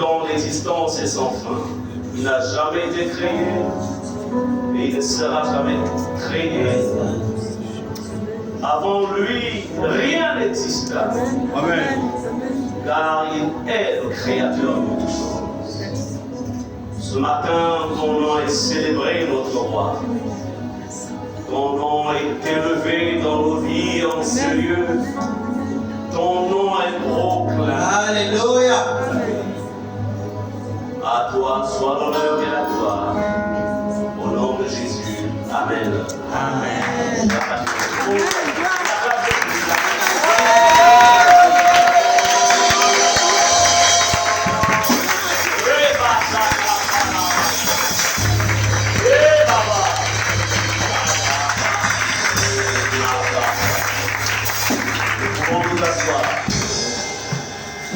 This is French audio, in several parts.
dont l'existence est sans fin. Il n'a jamais été créé et il ne sera jamais créé. Avant lui, rien n'exista. Amen. Car il est le créateur de toutes choses. Ce matin, ton nom est célébré, notre roi. Ton nom est élevé dans nos vies en ce lieu. Ton nom est proclamé. Alléluia. À toi soit l'honneur et la gloire. Au nom de Jésus. Amen. Amen.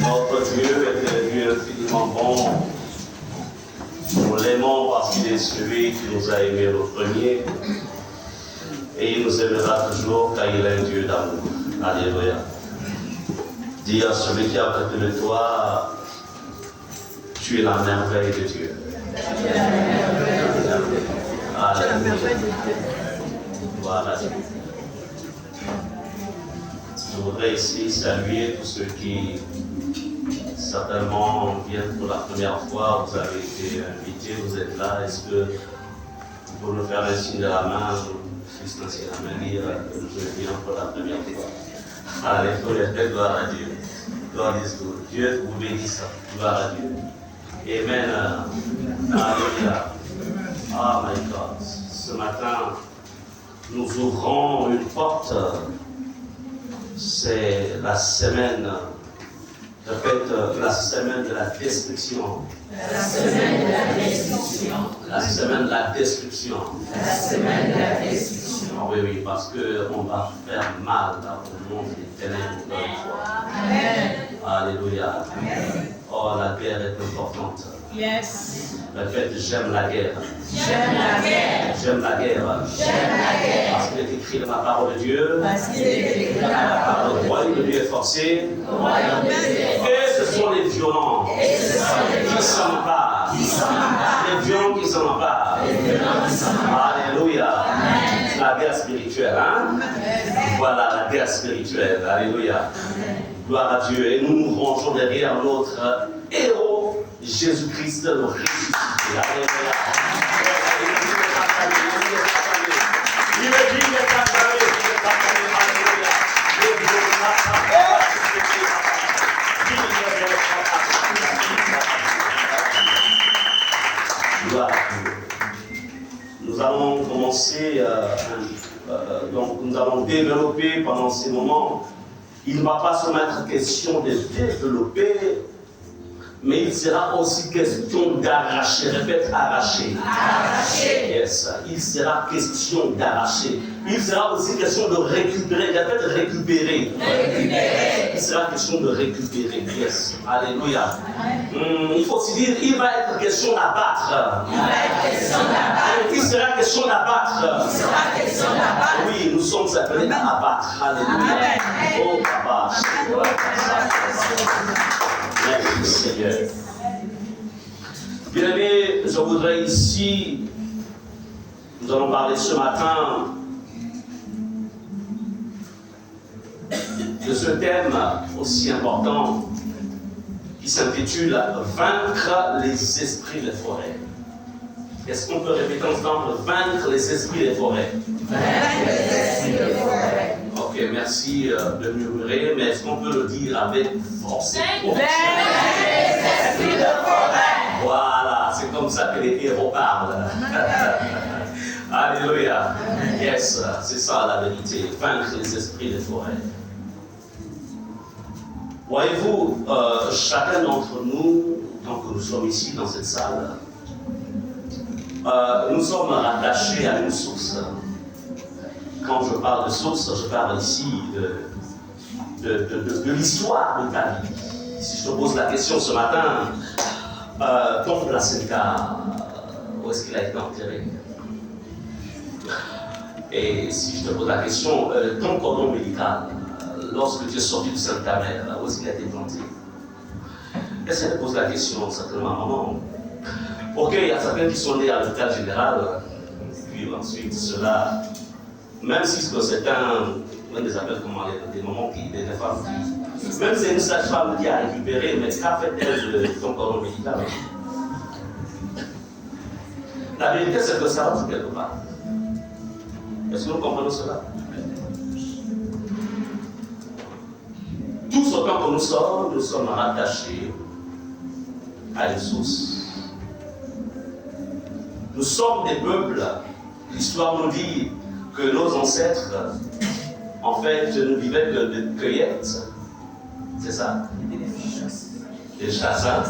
Notre Dieu est un Dieu infiniment bon. Nous l'aimons parce qu'il est celui qui nous a aimés le premier. Et il nous aimera toujours car il est un Dieu d'amour. Alléluia. Dis à celui qui est à côté de toi, tu es la merveille de Dieu. Alléluia. Voilà. Je voudrais ici saluer tous ceux qui certainement viennent pour la première fois. Vous avez été invités, vous êtes là. Est-ce que vous pouvez nous faire un signe de la main, juste un signe de la main, dire je viens pour la première fois. Alléluia, gloire à Dieu. Gloire à Dieu. Dieu vous bénisse. Gloire à Dieu. Amen. Alléluia. Oh my God. Ce matin, nous ouvrons une porte. C'est la semaine, répète, la semaine de la destruction. La semaine de la destruction. La semaine de la destruction. La semaine de la destruction. Oui, oui, parce qu'on va faire mal au monde des ténèbres encore une fois. Amen. Alléluia. Amen. Oh, la guerre est importante. Yes. Répète, j'aime la guerre. J'aime la guerre. J'aime la guerre. J'aime la guerre. Parce qu'il est écrit dans la parole de Dieu. Parce qu'il est écrit dans la parole de Le royaume de Dieu est forcé. Le royaume de Dieu est forcé. Et ce sont les violents Et ce sont les qui s'en emparent. qui s'en emparent. Les violents qui s'en emparent. Les violents qui s'en emparent. Alléluia. Amen. C'est la guerre spirituelle. Hein? Voilà la guerre spirituelle. Alléluia. Gloire à Dieu. Et nous nous rangeons derrière notre héros, Jésus-Christ, le ressuscité. Alléluia. Il est dit, il est acclamé, il est acclamé. Alléluia. Gloire à Dieu. Nous allons commencer, donc nous allons développer pendant ces moments. Il ne va pas se mettre question de développer, mais il sera aussi question d'arracher. Répète, arracher. Arracher. Yes. Il sera question d'arracher. Il sera aussi question de récupérer. Répète, récupérer. Récupérer. Il sera question de récupérer. Yes. Alléluia. Il faut aussi dire, il va être question d'abattre. Il va être question d'abattre. Il sera question d'abattre. Il sera question d'abattre. Oui, nous sommes appelés à abattre. Alléluia. Amen. Oh, papa. Merci Seigneur. Bien aimé, je voudrais ici, nous allons parler ce matin de ce thème aussi important qui s'intitule « Vaincre les esprits des forêts ». Est-ce qu'on peut répéter ensemble « Vaincre les esprits des forêts ». Vaincre les esprits des forêts. Ok, merci de murmurer, mais est-ce qu'on peut le dire avec force? Vaincre les esprits de forêt. Voilà, c'est comme ça que les héros parlent. Alléluia. Yes, c'est ça la vérité. Vaincre les esprits des forêts. Voyez-vous, chacun d'entre nous, tant que nous sommes ici dans cette salle, nous sommes rattachés à une source. Quand je parle de source, je parle ici de l'histoire de ta vie. Si je te pose la question ce matin, ton placenta, où est-ce qu'il a été enterré? Et si je te pose la question, ton cordon médical, lorsque tu es sorti du sein de ta mère, où est-ce qu'il a été planté? Essayez de poser la question certainement à maman. Ok, il y a certains qui sont nés à l'hôpital général, puis ensuite cela, même si certains, on les appelle comment, des mamans qui, des femmes, même si c'est une sage-femme qui a récupéré, mais qu'a fait-elle de ton cordon médical? La vérité, c'est que ça rentre quelque part. Est-ce que nous comprenons cela? Tous autant que nous sommes rattachés à une source. Nous sommes des peuples. L'histoire nous dit que nos ancêtres, en fait, ne vivaient que de cueillettes. C'est ça? Des chasses, hein?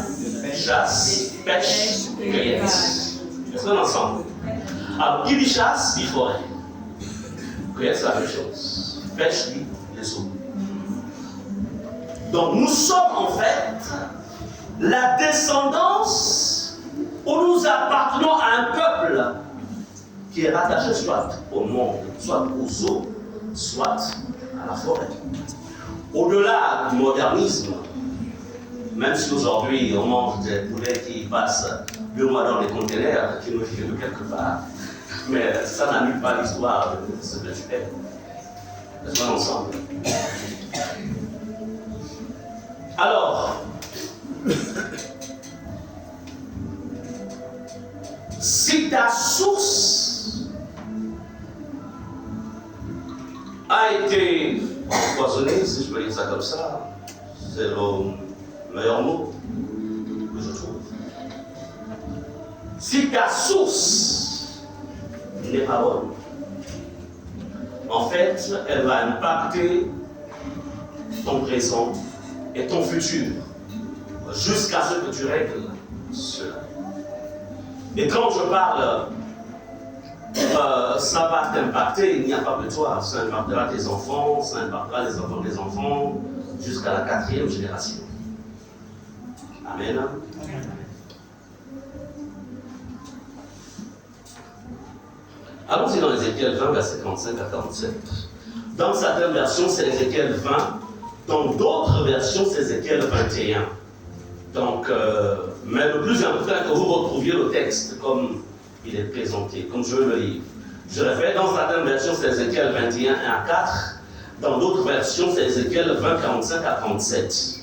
Chasse, pêche, cueillette. Est-ce qu'on est ensemble? Alors, qui dit chasse, dit forêt. Cueillette, c'est la même chose. Pêche, dit les eaux. Donc, nous sommes en fait la descendance où nous appartenons à un peuple qui est rattaché soit au monde, soit aux eaux, soit à la forêt. Au-delà du modernisme, même si aujourd'hui on mange des poulets qui passent 2 mois dans les containers, qui nous viennent de quelque part, mais ça n'annule pas l'histoire de ce que tu fais. Est-ce qu'on est ensemble? Alors, si ta source a été empoisonnée, si je peux dire ça comme ça, c'est le meilleur mot que je trouve. Si ta source n'est pas bonne, en fait, elle va impacter ton présent et ton futur, jusqu'à ce que tu règles cela. Et quand je parle, ça va t'impacter, il n'y a pas que toi, ça impactera tes enfants, ça impactera les enfants des enfants, jusqu'à la 4e génération. Amen. Allons-y dans Ézéchiel 20, verset 35 à 47. Dans certaines versions, c'est Ézéchiel 20. Dans d'autres versions, c'est Ézéchiel 21. Donc, mais le plus important est que vous retrouviez le texte comme il est présenté, comme je veux le lire. Je répète, dans certaines versions, c'est Ézéchiel 21, 1 à 4. Dans d'autres versions, c'est Ézéchiel 20, 45 à 37.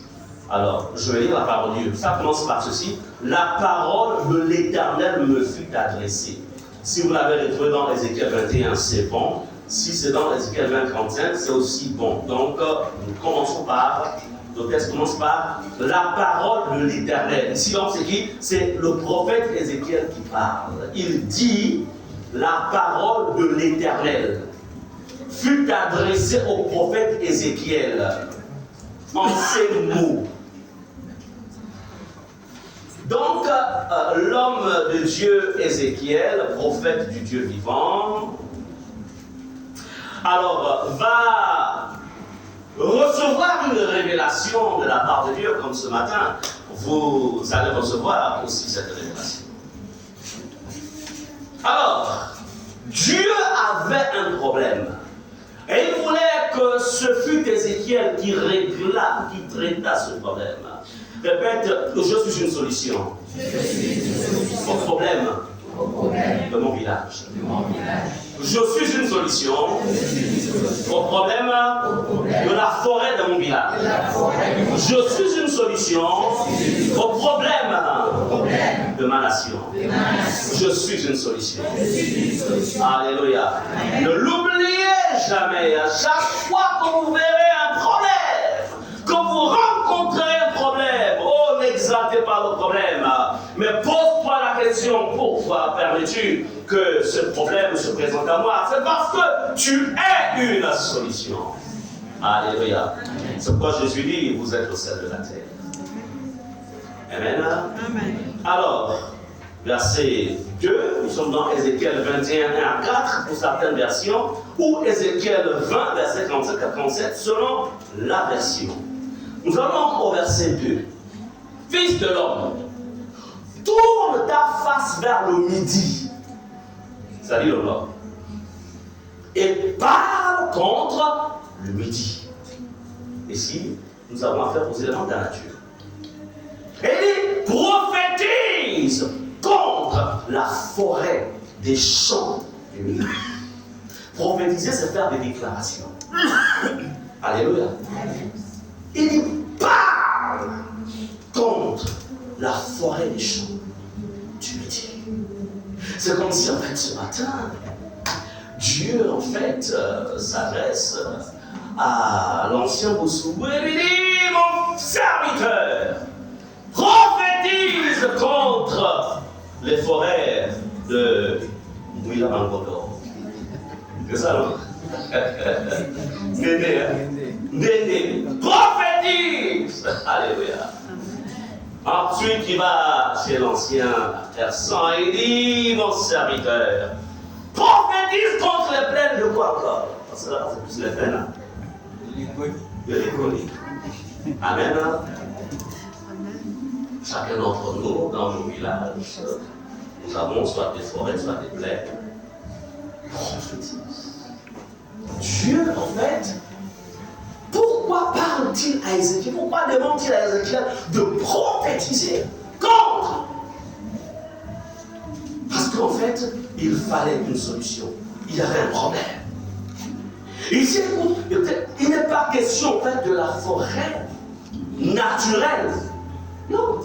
Alors, je vais lire la parole de Dieu. Ça commence par ceci. La parole de l'Éternel me fut adressée. Si vous l'avez retrouvé dans Ézéchiel 21, c'est bon. Si c'est dans Ézéchiel 20, 45, c'est aussi bon. Donc, nous commençons par, le texte commence par la parole de l'Éternel. Ici, donc, c'est qui? C'est le prophète Ézéchiel qui parle. Il dit, la parole de l'Éternel fut adressée au prophète Ézéchiel en ces mots. Donc, l'homme de Dieu Ézéchiel, prophète du Dieu vivant, alors va recevoir une révélation de la part de Dieu, comme ce matin, vous allez recevoir aussi cette révélation. Alors, Dieu avait un problème. Et il voulait que ce fût Ézéchiel qui régla, qui traita ce problème. Répète, je suis une solution. Au problème de mon village. Je suis une solution au problème de la forêt de mon village. Je suis une solution au problème de ma nation. Je suis une solution. Alléluia. Ne l'oubliez jamais. À chaque fois que vous verrez un problème, que vous rencontrez un problème, oh, n'exaltez pas le problème, mais pose-toi la question, pourquoi permets-tu que ce problème se présente à moi? C'est parce que tu es une solution. Alléluia. C'est pourquoi Jésus dit, vous êtes le sel de la terre. Amen. Amen. Alors, verset 2, nous sommes dans Ézéchiel 21, 1 à 4 pour certaines versions, ou Ézéchiel 20, verset 35 à 37, selon la version. Nous allons au verset 2. Fils de l'homme, tourne ta face vers le midi, c'est-à-dire le nord, et parle contre le midi. Ici, nous avons affaire aux éléments de la nature. Et il prophétise contre la forêt des champs du milieu. Prophétiser, c'est faire des déclarations. Alléluia. Il parle contre la forêt des champs du midi. C'est comme si, en fait, ce matin, Dieu, en fait, s'adresse à l'ancien Bossou et lui dit, mon serviteur, prophétise contre les forêts de Mouila Mangodo. C'est ça, non? Néné, hein? Néné, prophétise! Alléluia. Ensuite, il va chez l'ancien Persan et dit, mon serviteur, prophétise contre les plaines de quoi encore? Parce que là, c'est plus les plaines, hein? De l'économie. Amen. Chacun d'entre nous, dans nos villages, nous avons soit des forêts, soit des plaines. Prophétise. Dieu, en fait, pourquoi parle-t-il à Ézéchiel? Pourquoi demande-t-il à Ézéchiel de prophétiser contre? Parce qu'en fait, il fallait une solution. Il y avait un problème. Ici, il n'est pas question en fait de la forêt naturelle. Non.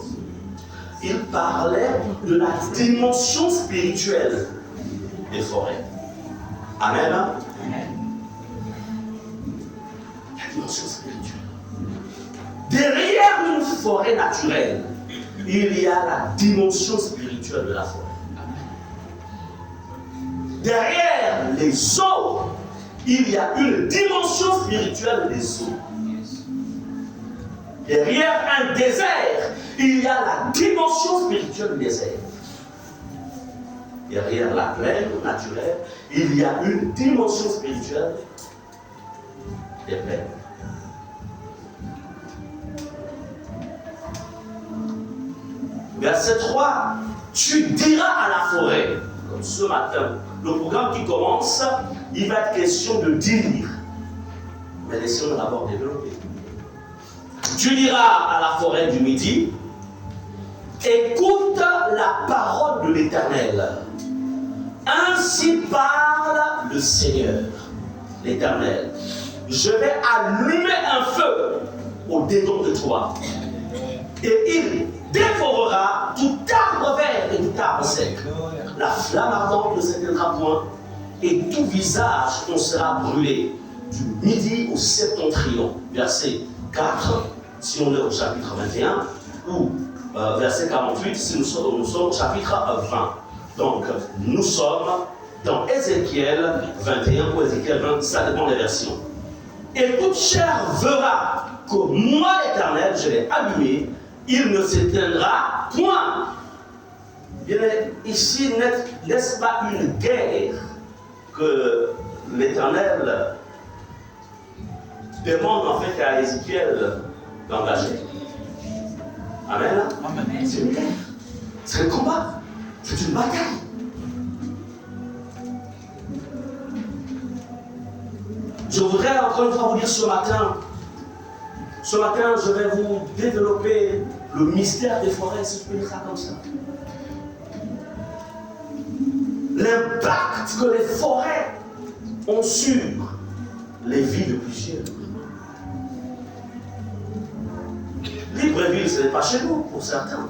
Il parlait de la dimension spirituelle des forêts. Amen. La dimension spirituelle. Derrière une forêt naturelle, il y a la dimension spirituelle de la forêt. Derrière les eaux, il y a une dimension spirituelle des eaux. Derrière un désert, il y a la dimension spirituelle du désert. Derrière la plaine naturelle, il y a une dimension spirituelle des plaines. Verset 3, tu diras à la forêt, comme ce matin, le programme qui commence, il va être question de dire. Mais laissons-nous d'abord développer. Tu diras à la forêt du midi, écoute la parole de l'Éternel. Ainsi parle le Seigneur, l'Éternel. Je vais allumer un feu au-dedans de toi. Et il dévorera tout arbre vert et tout arbre sec. La flamme ardente ne s'éteindra point, et tout visage on sera brûlé, du midi au septentrion. Verset 4, si on est au chapitre 21, ou verset 48, si nous sommes au chapitre 20. Donc, nous sommes dans Ézéchiel 21 ou Ézéchiel 20, ça dépend des versions. Et toute chair verra que moi, l'Éternel, je l'ai allumé, il ne s'éteindra point. Bien, ici, n'est-ce pas une guerre que l'Éternel demande en fait à Ézéchiel d'engager? Amen. Amen. C'est une guerre. C'est un combat. C'est une bataille. Je voudrais encore une fois vous dire ce matin, je vais vous développer le mystère des forêts, si je peux dire ça comme ça. L'impact que les forêts ont sur les vies de plusieurs. Libreville, ce n'est pas chez nous pour certains.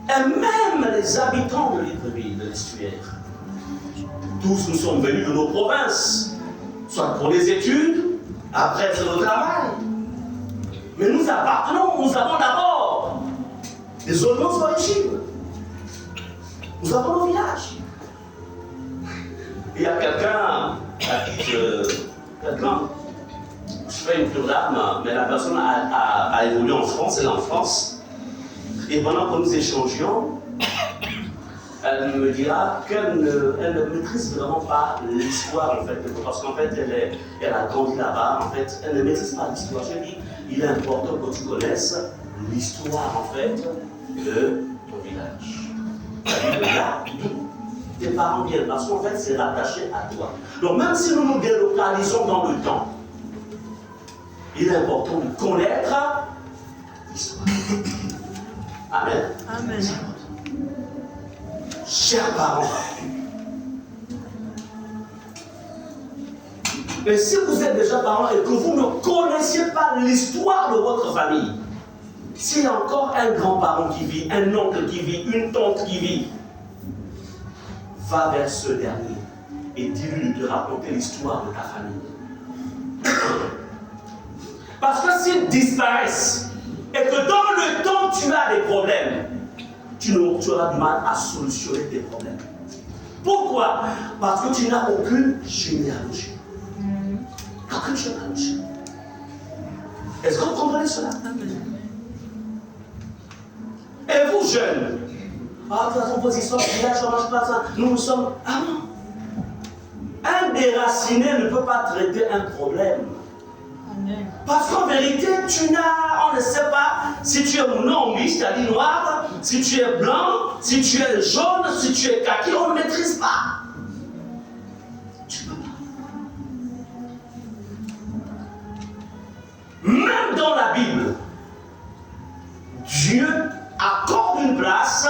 Et même les habitants de Libreville, de l'estuaire. Tous nous sommes venus de nos provinces, soit pour les études, après c'est le travail. Mais nous avons d'abord des autres origines. Nous avons nos villages. Il y a quelqu'un à qui je fais une cure d'âme, mais la personne a évolué en France, elle est en France. Et pendant que nous échangions, elle me dira qu'elle ne maîtrise vraiment pas l'histoire, en fait, parce qu'en fait, elle a grandi là-bas, en fait, elle ne maîtrise pas l'histoire. J'ai dit, il est important que tu connaisses l'histoire, en fait, de ton village. C'est-à-dire que là, tes parents viennent, parce qu'en fait, c'est rattaché à toi. Donc, même si nous nous délocalisons dans le temps, il est important de connaître l'histoire. Amen. Amen. Chers parents, mais si vous êtes déjà parents et que vous ne connaissiez pas l'histoire de votre famille, s'il y a encore un grand-parent qui vit, un oncle qui vit, une tante qui vit, va vers ce dernier et dis-lui de te raconter l'histoire de ta famille. Parce que s'ils disparaissent et que dans le temps tu as des problèmes, tu auras du mal à solutionner tes problèmes. Pourquoi? Parce que tu n'as aucune généalogie. Aucune généalogie. Est-ce que vous comprenez cela? Et vous, jeunes, ah, de toute façon, vos histoires, village, on ne mange pas ça. Nous sommes. Ah non. Un déraciné ne peut pas traiter un problème. Amen. Parce qu'en vérité, on ne sait pas si tu es non mixte, c'est-à-dire noir, si tu es blanc, si tu es jaune, si tu es kaki, on ne maîtrise pas. Tu ne peux pas. Même dans la Bible, Dieu accorde une place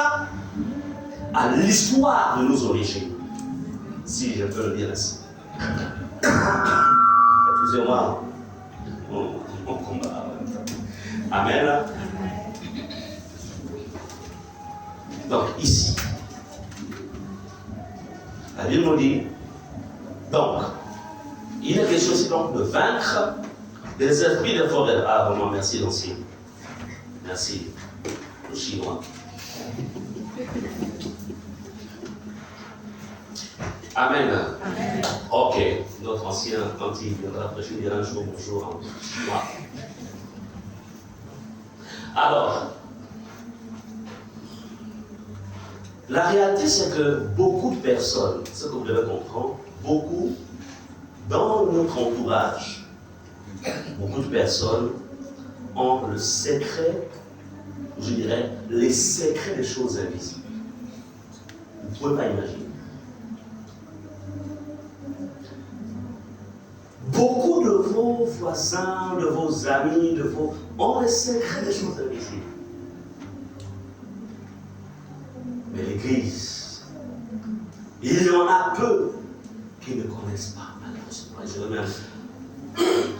à l'histoire de nos origines. Si je peux le dire ainsi. Excusez-moi. On combat. Amen. Donc, ici, la Bible nous dit, donc, il est question aussi donc de vaincre des esprits de forêt. Ah, vraiment, merci, l'ancien. Merci, le chinois. Amen. Amen. Ok, notre ancien, quand il viendra prêcher, il dira un jour bonjour en chinois. Alors, la réalité, c'est que beaucoup de personnes, ce que vous devez comprendre, beaucoup dans notre entourage, beaucoup de personnes ont le secret, je dirais, les secrets des choses invisibles. Vous ne pouvez pas imaginer. Beaucoup de vos voisins, de vos amis, ont les secrets des choses invisibles. Mais l'Église, il y en a peu qui ne connaissent pas, malheureusement. Je veux même,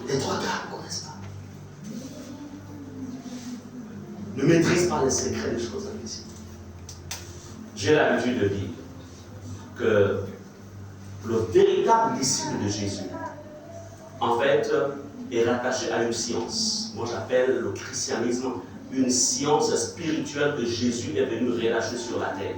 les trois quarts ne connaissent pas. Ne maîtrisent pas les secrets des choses invisibles. J'ai l'habitude de dire que le véritable disciple de Jésus, en fait, est rattaché à une science. Moi, j'appelle le christianisme une science spirituelle que Jésus est venu relâcher sur la terre.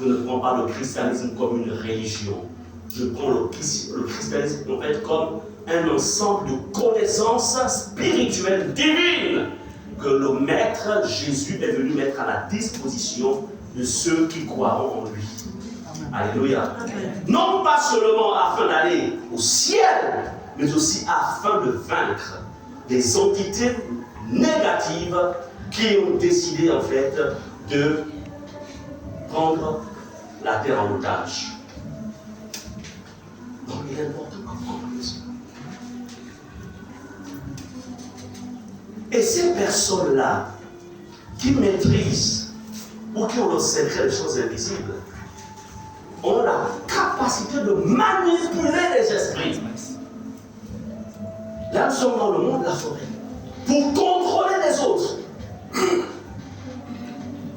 Je ne prends pas le christianisme comme une religion. Je prends le christianisme, en fait, comme un ensemble de connaissances spirituelles divines que le Maître Jésus est venu mettre à la disposition de ceux qui croiront en lui. Alléluia. Non pas seulement afin d'aller au ciel, mais aussi afin de vaincre des entités négatives qui ont décidé en fait de prendre la terre en otage. Donc il est important de comprendre cela. Et ces personnes-là qui maîtrisent ou qui ont le secret des choses invisibles ont la capacité de manipuler les esprits. Là, nous sommes dans le monde de la forêt. Pour contrôler les autres.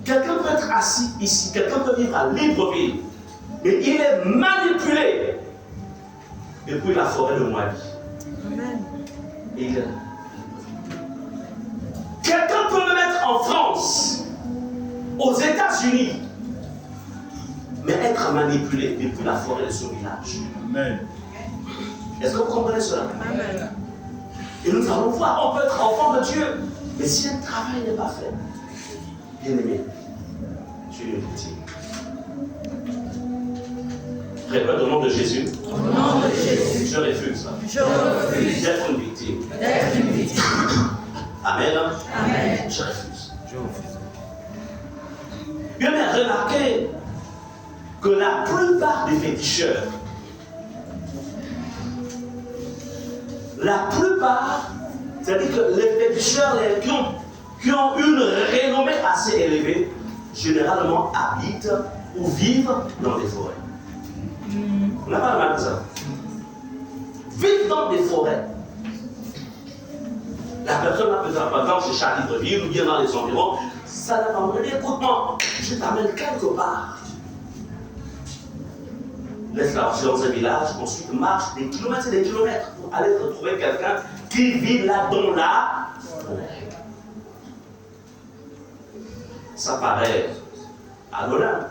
Quelqu'un peut être assis ici, quelqu'un peut vivre à Libreville, mais il est manipulé depuis la forêt de Moabi. Et il est là. Quelqu'un peut me mettre en France, aux États-Unis, mais être manipulé depuis la forêt de son village. Amen. Est-ce que vous comprenez cela? Amen. Et nous allons voir, on peut être enfant de Dieu, mais si un travail n'est pas fait, bien aimé, tu es une victime. Répète au nom de Jésus. Au nom de Jésus. Je refuse. Je refuse d'être une victime. D'être une victime. Amen. Amen. Je refuse. Je refuse. Bien aimé, remarquez que la plupart des féticheurs, la plupart, c'est-à-dire que les féticheurs, qui ont une renommée assez élevée, généralement habitent ou vivent dans des forêts. On n'a pas mal de ça. Vivent dans des forêts. La personne a besoin, par exemple, chez Charlie-de-Ville ou bien dans les environs, ça n'a pas demandé, écoute-moi, je t'amène quelque part. Laisse-la dans un village, ensuite marche des kilomètres et des kilomètres pour aller retrouver quelqu'un qui vit là dans la forêt. Ça paraît anodin.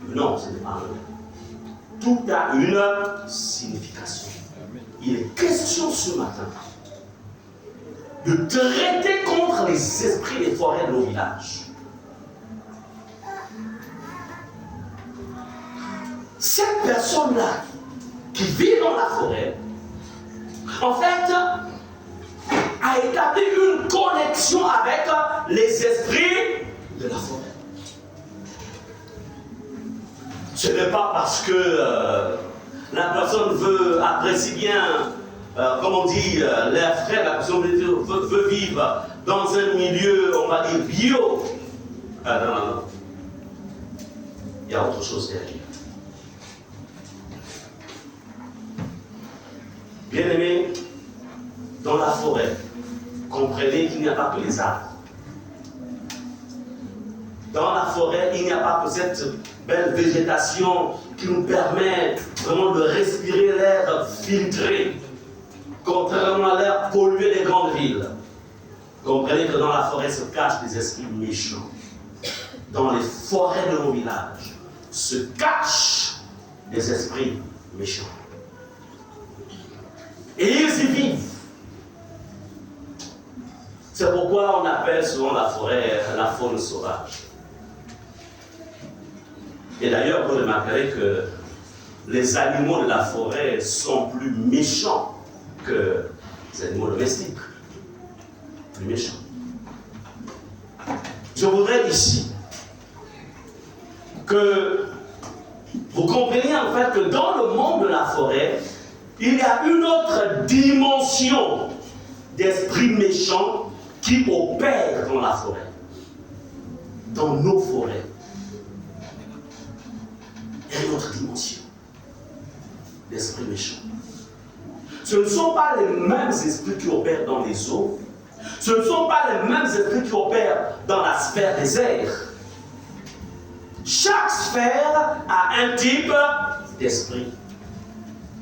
Non, ce n'est pas anodin. Tout a une signification. Il est question ce matin de traiter contre les esprits des forêts de nos villages. Cette personne-là qui vit dans la forêt, en fait, a établi une connexion avec les esprits de la forêt. Ce n'est pas parce que la personne apprécie bien, comme on dit, l'air frais, la personne veut vivre dans un milieu, on va dire, bio. Non. Il y a autre chose derrière. Bien-aimés, dans la forêt, comprenez qu'il n'y a pas que les arbres. Dans la forêt, il n'y a pas que cette belle végétation qui nous permet vraiment de respirer l'air filtré, contrairement à l'air pollué des grandes villes. Comprenez que dans la forêt se cachent des esprits méchants. Dans les forêts de nos villages se cachent des esprits méchants. Et ils y vivent. C'est pourquoi on appelle souvent la forêt la faune sauvage. Et d'ailleurs, vous remarquerez que les animaux de la forêt sont plus méchants que les animaux domestiques. Plus méchants. Je voudrais ici que vous compreniez en fait que dans le monde de la forêt, il y a une autre dimension d'esprit méchant qui opère dans la forêt, dans nos forêts. Il y a une autre dimension d'esprit méchant. Ce ne sont pas les mêmes esprits qui opèrent dans les eaux, ce ne sont pas les mêmes esprits qui opèrent dans la sphère des airs. Chaque sphère a un type d'esprit.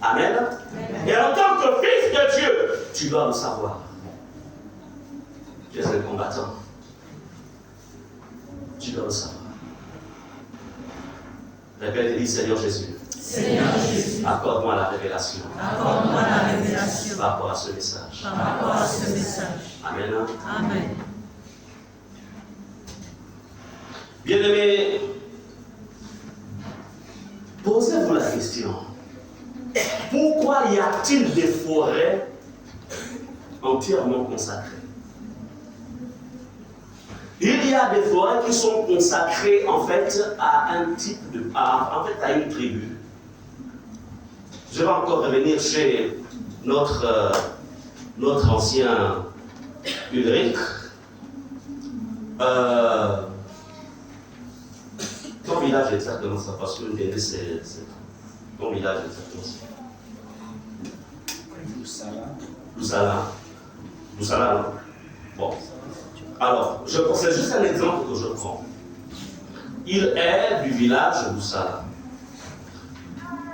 Amen. Et en tant que fils de Dieu, tu dois le savoir. Tu es un combattant. Tu dois le savoir. Répète et dis, Seigneur Jésus. Seigneur Jésus. Accorde-moi la révélation. Accorde-moi la révélation. Par rapport à ce message. Par rapport à ce message. Amen. Amen. Bien-aimés, posez-vous la question. Pourquoi y a-t-il des forêts entièrement consacrées? Il y a des forêts qui sont consacrées en fait à un type de, à une tribu. Je vais encore revenir chez notre ancien Ulrich. Ton village exactement ça, parce que c'est ton village exactement ça. Loussala, non? Bon. Alors, c'est juste un exemple que je prends. Il est du village de Loussala.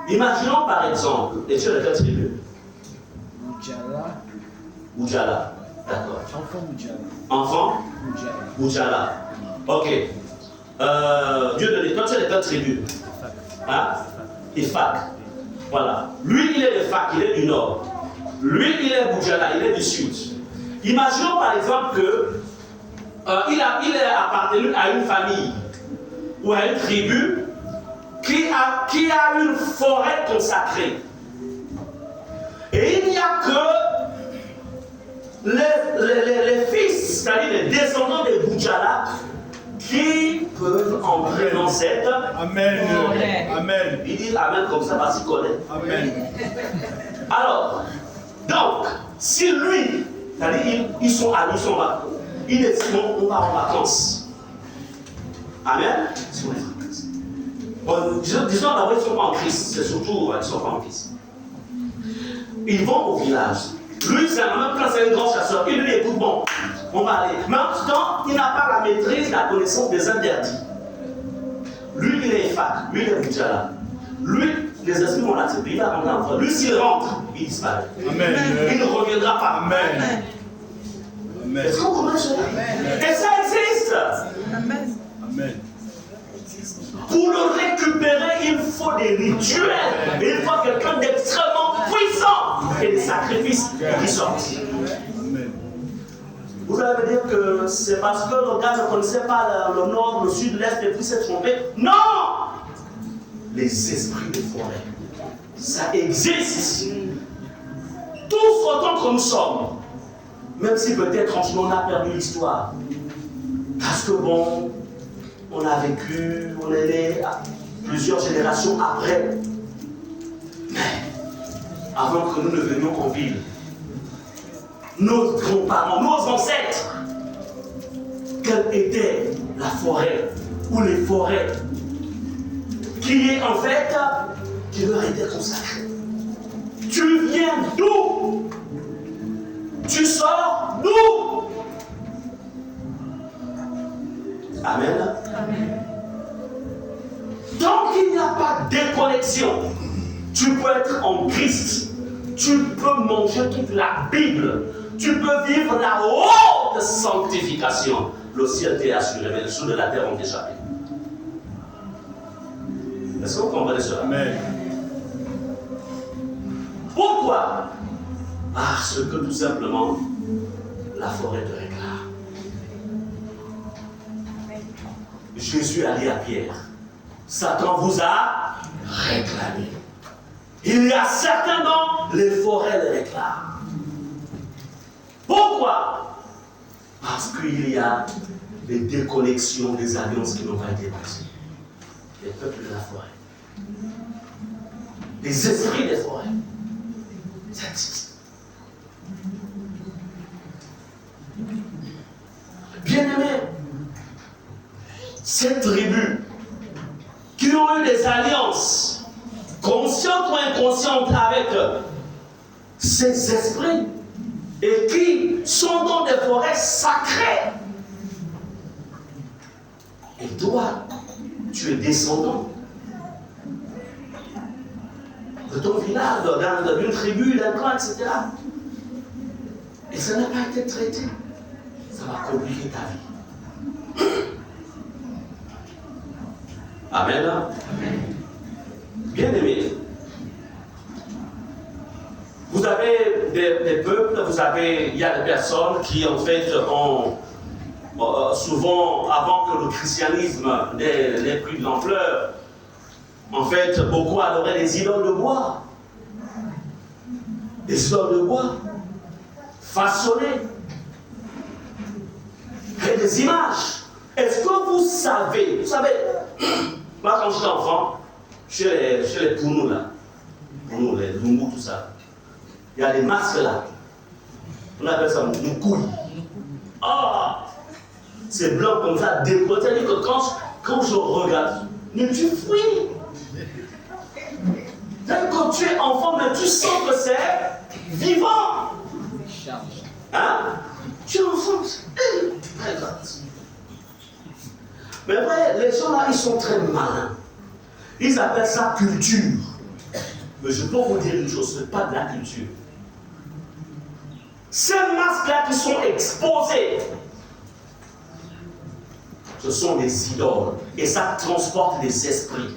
Imaginons par exemple, et tu es de quelle tribu? Oudjala. D'accord. Enfant Oudjala. Ok. Dieu de l'État, tu es de quelle tribu? Hein? Ifak. Voilà. Lui, il est de Fak, il est du nord. Lui, il est Boudjala, il est du sud. Imaginons par exemple que il est appartenu à une famille ou à une tribu qui a une forêt consacrée. Et il n'y a que les fils, c'est-à-dire les descendants des Boudjala, qui peuvent entrer dans cette Amen. Amen. Amen. Il dit Amen comme ça parce qu'il connaît. Amen. Alors, donc, si lui, c'est-à-dire ils sont amis, ils sont là. ils décident, on va en vacances. Amen. Ils sont en vacances. Bon, disons d'abord, ils ne sont pas en Christ. C'est surtout, ils ne sont pas en Christ. Ils vont au village. Lui, c'est en même temps, c'est un grand chasseur. Il lui dit, écoute, bon, on va aller. Mais en tout temps, il n'a pas la maîtrise, la connaissance des interdits. Lui, il est fac. Lui, il est Boudjala. Lui, les esprits vont l'accepter. Il va rentrer en France. Lui, s'il rentre, il disparaît. Amen. Il ne reviendra pas. Amen. Amen. Est-ce qu'on comprend cela? Et ça existe. Amen. Amen. Pour le récupérer, il faut des rituels. Il faut quelqu'un d'extrêmement puissant et des sacrifices qui sortent. Amen. Vous allez me dire que c'est parce que le gars ne connaissait pas le nord, le sud, l'est et puis s'est trompé. Non! Les esprits de forêt, ça existe. Tous autant que nous sommes. Même si peut-être franchement on a perdu l'histoire. Parce que bon, on a vécu, on est né plusieurs générations après. Mais avant que nous ne venions en ville, nos grands-parents, nos ancêtres, quelle était la forêt ou les forêts qui est en fait, qui leur était consacrée. Tu viens d'où? Tu sors d'où? Amen. Amen. Tant qu'il n'y a pas de déconnexion, tu peux être en Christ, tu peux manger toute la Bible, tu peux vivre la haute sanctification. Le ciel t'est assuré, mais les choses de la terre ont échappé. Est-ce que vous comprenez cela? Amen. Pourquoi? Parce que tout simplement, la forêt te réclame. Jésus a dit à Pierre, Satan vous a réclamé. Il y a certains dont les forêts les réclament. Pourquoi? Parce qu'il y a des déconnexions, des alliances qui n'ont pas été passées. Les peuples de la forêt. Les esprits des forêts. Ça existe. Bien-aimés, ces tribus qui ont eu des alliances, conscientes ou inconscientes, avec ces esprits, et qui sont dans des forêts sacrées. Et toi, tu es descendant de ton village, d'une tribu, d'un clan, etc. Et ça n'a pas été traité. Ça va compliquer ta vie. Amen. Bien-aimés, vous avez des peuples, il y a des personnes qui en fait ont souvent, avant que le christianisme n'ait pris de l'ampleur, en fait, beaucoup adoraient des idoles de bois. Des idoles de bois, façonnées, et des images. Est-ce que vous savez, moi quand j'étais enfant, chez les Pounou là, Pounou, les Lungu, tout ça, il y a des masques là. On appelle ça Moukouille. Ah! C'est blanc comme ça, décoté. C'est-à-dire que quand je regarde, mais tu fouilles. C'est-à-dire que quand tu es enfant, mais tu sens que c'est vivant. Hein? Tu es enfant, regarde. Mais vrai, les gens là, ils sont très malins. Ils appellent ça culture. Mais je peux vous dire une chose, ce n'est pas de la culture. Ces masques-là qui sont exposés, ce sont des idoles. Et ça transporte les esprits.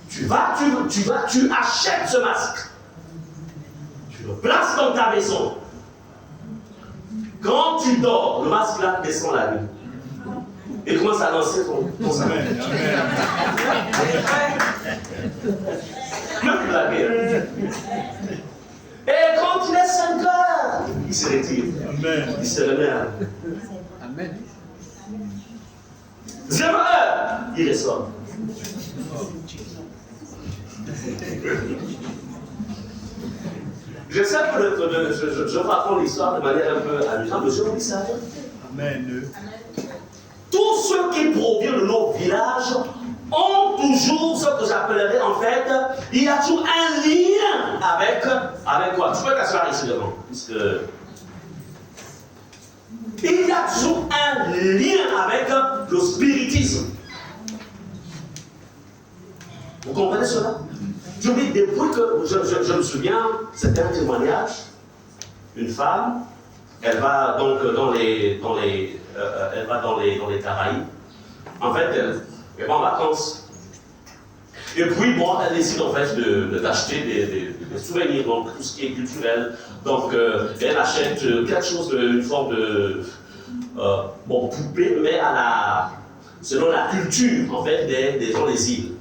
Tu achètes ce masque. Tu le places dans ta maison. Quand tu dors, le masque-là descend la nuit. Et commence à lancer ton sang. Et quand il est 5 heures, il se retire. Amen. Il se remet. Amen. 0 heure, il ressort. Je sais que je raconte l'histoire de manière un peu amusante, mais je vous dis ça. Amen. Tous ceux qui proviennent de nos villages ont toujours ce que j'appellerais en fait, il y a toujours un lien avec quoi? Tu peux t'asseoir ici devant, puisque il y a toujours un lien avec le spiritisme. Vous comprenez cela? Je dis, depuis que je me souviens, c'était un témoignage, une femme, elle va donc elle va dans les Caraïbes. En fait, elle va en vacances. Et puis, bon, elle décide en fait d'acheter des souvenirs, donc tout ce qui est culturel. Donc, elle achète quelque chose, une forme de poupée, mais selon la culture en fait des gens des îles.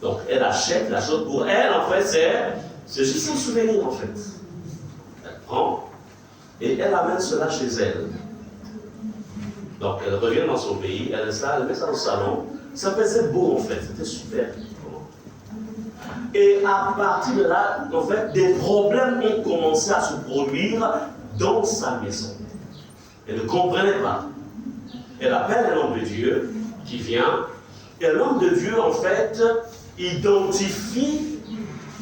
Donc, elle achète la chose pour elle, en fait, c'est juste un souvenir, en fait. Elle prend et elle amène cela chez elle. Donc, elle revient dans son pays, elle met ça dans le salon. Ça faisait beau, en fait, c'était super. Et à partir de là, en fait, des problèmes ont commencé à se produire dans sa maison. Elle ne comprenait pas. Elle appelle un homme de Dieu qui vient, et l'homme de Dieu, en fait, identifie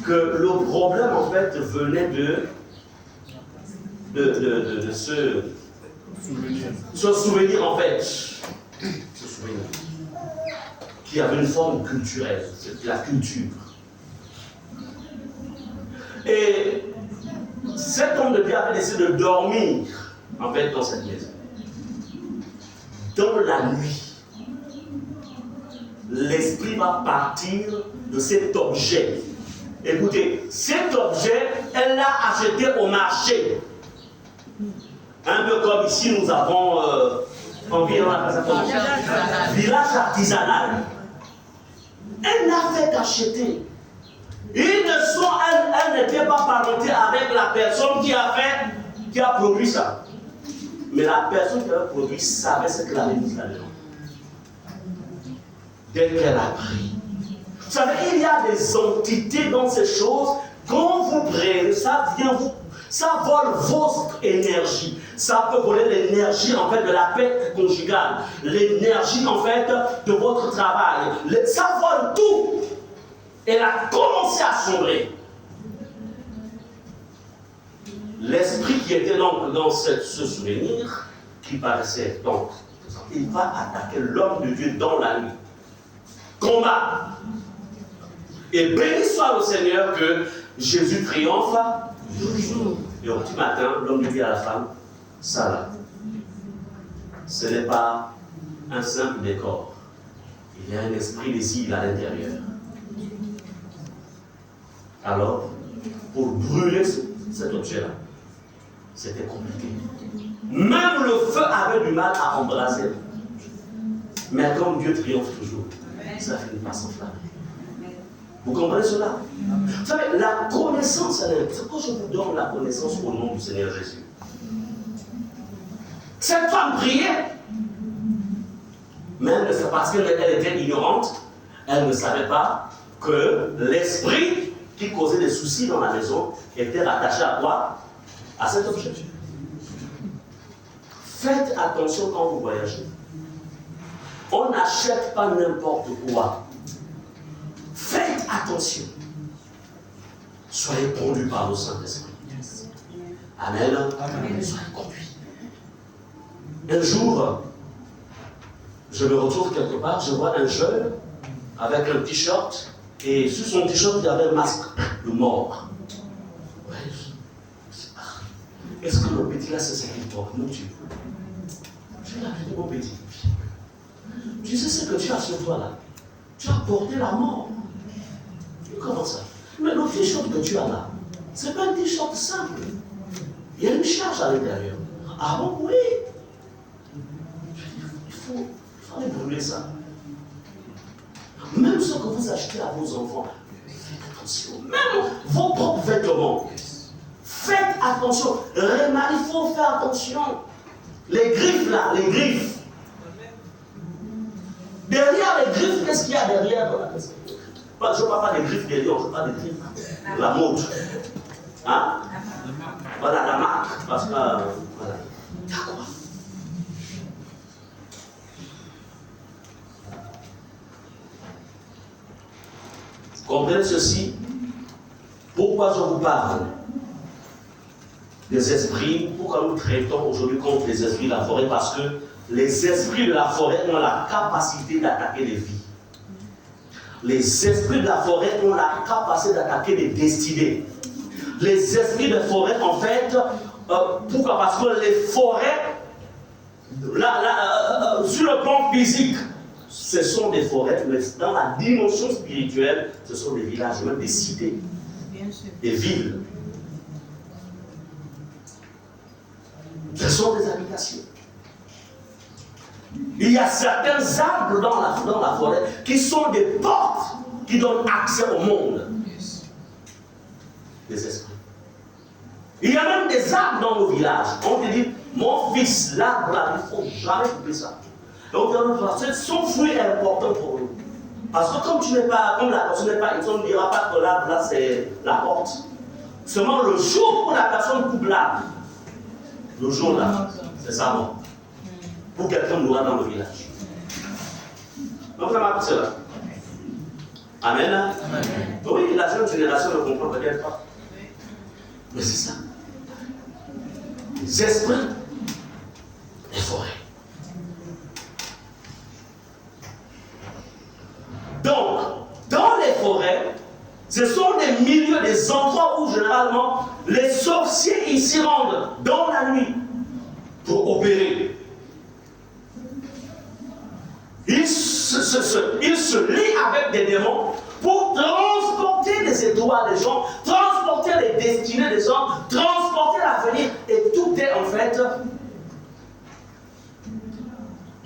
que le problème en fait venait de ce souvenir en fait, ce souvenir qui avait une forme culturelle, c'est la culture. Et cet homme de Dieu avait décidé de dormir en fait dans cette maison. Dans la nuit, l'esprit va partir de cet objet. Écoutez, cet objet, elle l'a acheté au marché. Un peu comme ici, nous avons environ village artisanal. Elle n'a fait qu'acheter. Elle n'était pas parentée avec la personne qui a produit ça. Mais la personne qui a produit savait ce qu'elle avait mis là-dedans. Dès qu'elle a pris. Vous savez, il y a des entités dans ces choses. Quand vous prenez, ça vole votre énergie. Ça peut voler l'énergie en fait de la paix conjugale, l'énergie en fait de votre travail. Ça vole tout. Elle a commencé à sombrer. L'esprit qui était dans ce souvenir, qui paraissait donc, il va attaquer l'homme de Dieu dans la nuit. Combat. Et béni soit le Seigneur que Jésus triomphe toujours. Et au petit matin, l'homme dit à la femme, ça là, ce n'est pas un simple décor. Il y a un esprit des îles à l'intérieur. Alors, pour brûler cet objet-là, c'était compliqué. Même le feu avait du mal à embraser. Mais comme Dieu triomphe toujours, ça finit par s'enflammer. Vous comprenez cela? Vous savez, la connaissance, c'est quand je vous donne la connaissance au nom du Seigneur Jésus. Cette femme priait, même parce qu'elle était ignorante, elle ne savait pas que l'esprit qui causait des soucis dans la maison était rattaché à quoi? À cet objet. Faites attention quand vous voyagez. On n'achète pas n'importe quoi. Faites attention. Soyez conduits par le Saint-Esprit. Amen. Amen. Soyez conduits. Un jour, je me retrouve quelque part, je vois un jeune avec un t-shirt et sur son t-shirt il y avait un masque de mort. Ouais, est-ce que le petit là c'est ce qu'il porte? Non, tu peux. Je lui ai dit, mon petit, tu sais ce que tu as sur toi là? Tu as porté la mort. Comment ça? Mais le t-shirt que tu as là, c'est pas un t-shirt simple. Il y a une charge à l'intérieur. Ah bon, oui. Il faut aller brûler ça. Même ce que vous achetez à vos enfants, faites attention. Même vos propres vêtements. Faites attention. Il faut faire attention. Les griffes là, les griffes. Derrière les griffes, qu'est-ce qu'il y a derrière dans la maison? Je ne parle pas des griffes des lions, je parle des griffes de la mode. Hein? Voilà la marque. Parce que, voilà. Il y a quoi? Comprenez ceci. Pourquoi je vous parle des esprits? Pourquoi nous traitons aujourd'hui contre les esprits de la forêt? Parce que les esprits de la forêt ont la capacité d'attaquer les vies. Les esprits de la forêt ont la capacité d'attaquer les destinées. Les esprits de forêt, en fait, pourquoi? Parce que les forêts, sur le plan physique, ce sont des forêts, mais dans la dimension spirituelle, ce sont des villages, même des cités, des villes. Ce sont des habitations. Il y a certains arbres dans la forêt qui sont des portes qui donnent accès au monde. Des esprits. Il y a même des arbres dans nos villages. On te dit, mon fils, l'arbre là, il ne faut jamais couper ça. Donc, son fruit est important pour nous. Parce que comme tu n'es pas, comme la personne n'est pas, on ne dira pas que l'arbre là, c'est la porte. Seulement le jour où la personne coupe l'arbre, le jour là, c'est sa mort. Pour quelqu'un mourra dans le village. Donc, ça m'a poussé là. Amen. Amen. Oui, la jeune génération ne comprend peut-être pas. Mais c'est ça. Les esprits, les forêts. Donc, dans les forêts, ce sont des milieux, des endroits où généralement les sorciers ils s'y rendent dans la nuit pour opérer. Ils se lient avec des démons pour transporter les étoiles des gens, transporter les destinées des gens, transporter l'avenir. Et tout est en fait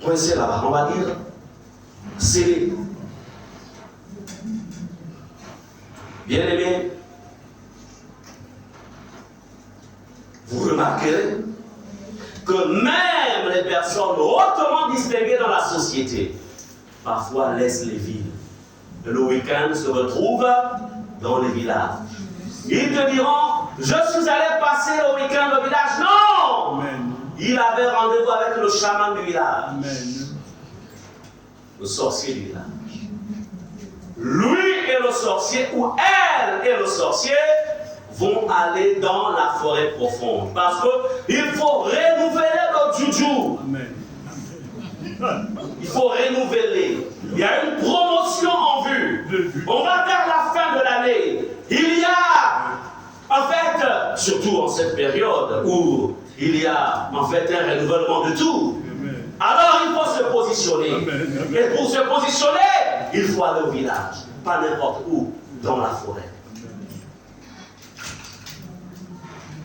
coincé là-bas, on va dire scellé. Bien aimé, vous remarquerez que même les personnes hautement distinguées dans la société parfois laissent les villes. Et le week-end se retrouvent dans les villages. Ils te diront, je suis allé passer le week-end au village. Non! Amen. Il avait rendez-vous avec le chaman du village. Amen. Le sorcier du village. Lui et le sorcier, ou elle et le sorcier, vont aller dans la forêt profonde. Parce qu'il faut renouveler le juju. Amen. Il faut renouveler. Il y a une promotion en vue. On va vers la fin de l'année. Il y a, en fait, surtout en cette période où il y a en fait un renouvellement de tout. Alors il faut se positionner. Et pour se positionner, il faut aller au village. Pas n'importe où, dans la forêt.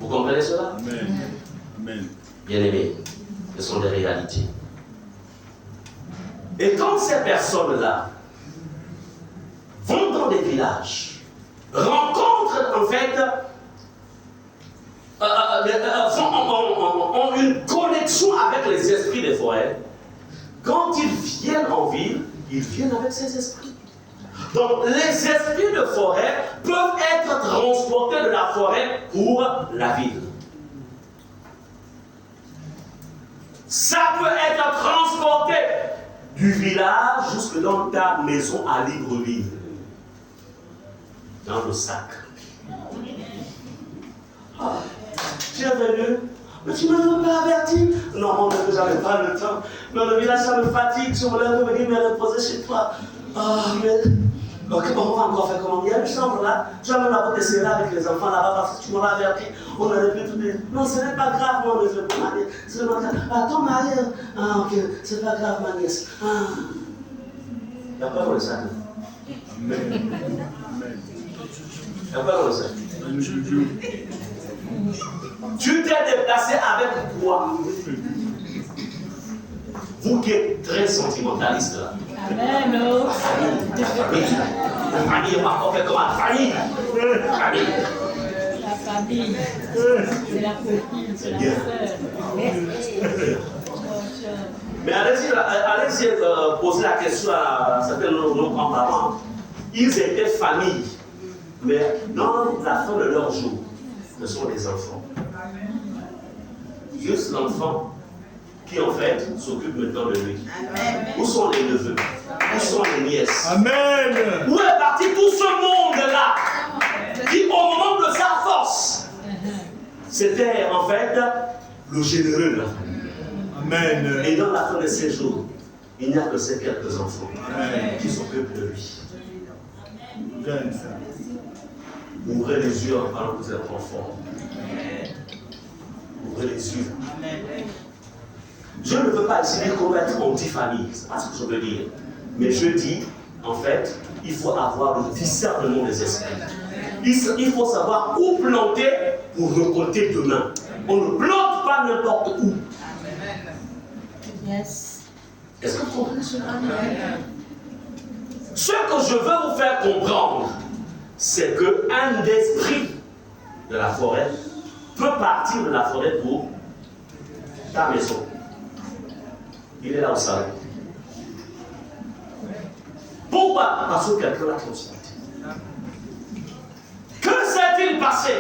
Vous comprenez cela? Amen. Bien aimés, ce sont des réalités. Et quand ces personnes-là vont dans des villages, rencontrent en fait, ont une connexion avec les esprits des forêts, quand ils viennent en ville, ils viennent avec ces esprits. Donc les esprits de forêt peuvent être transportés de la forêt pour la ville. Ça peut être transporté du village jusque dans ta maison à Libreville. Dans le sac. Ah, tu es venu, mais tu ne m'as pas averti. Non, je n'avais pas le temps. Mais le village, ça me fatigue. Je voulais revenir me reposer chez toi. Ah, mais... Ok, bon, on va encore faire comment? Il y a une chambre là. Tu vas même la laisser là avec les enfants là-bas parce que tu m'as averti. On aurait pu tout dire. Non, ce n'est pas grave, mon neveu, pour ma nièce. C'est seulement grave. Ah, ton mari. Ah, ok, c'est pas grave, ma nièce. Ah. Il n'y a pas dans le sac. Amen. Il n'y a pas dans le sac. Tu t'es déplacé avec quoi? Vous qui êtes très sentimentaliste là. Amen. La famille, on va encore faire comment? La famille. La famille. C'est la copine, c'est la sœur. Mais allez-y poser la question à certains de nos grands-parents. Ils étaient famille, mais dans la fin de leur jour, ce sont les enfants. Juste l'enfant qui en fait s'occupe maintenant de lui. Amen. Où sont les neveux? Où sont les nièces? Amen. Où est parti tout ce monde-là qui au moment de sa force, c'était en fait le généreux de la famille. Amen. Et dans la fin de ces jours, il n'y a que ces quelques enfants Amen. qui s'occupent de lui. J'aime ça. Ouvrez les yeux en parlant que vous êtes enfants. Ouvrez les yeux. Je ne veux pas essayer comment être anti-famille, c'est pas ce que je veux dire. Mais je dis, en fait, il faut avoir le discernement des esprits. Il faut savoir où planter pour récolter demain. On ne plante pas n'importe où. Yes. Est-ce que vous comprenez cela? Ce que je veux vous faire comprendre, c'est qu'un esprit de la forêt peut partir de la forêt pour ta maison. Il est là au salon. Pourquoi? Parce que quelqu'un l'a transporté. Que s'est-il passé?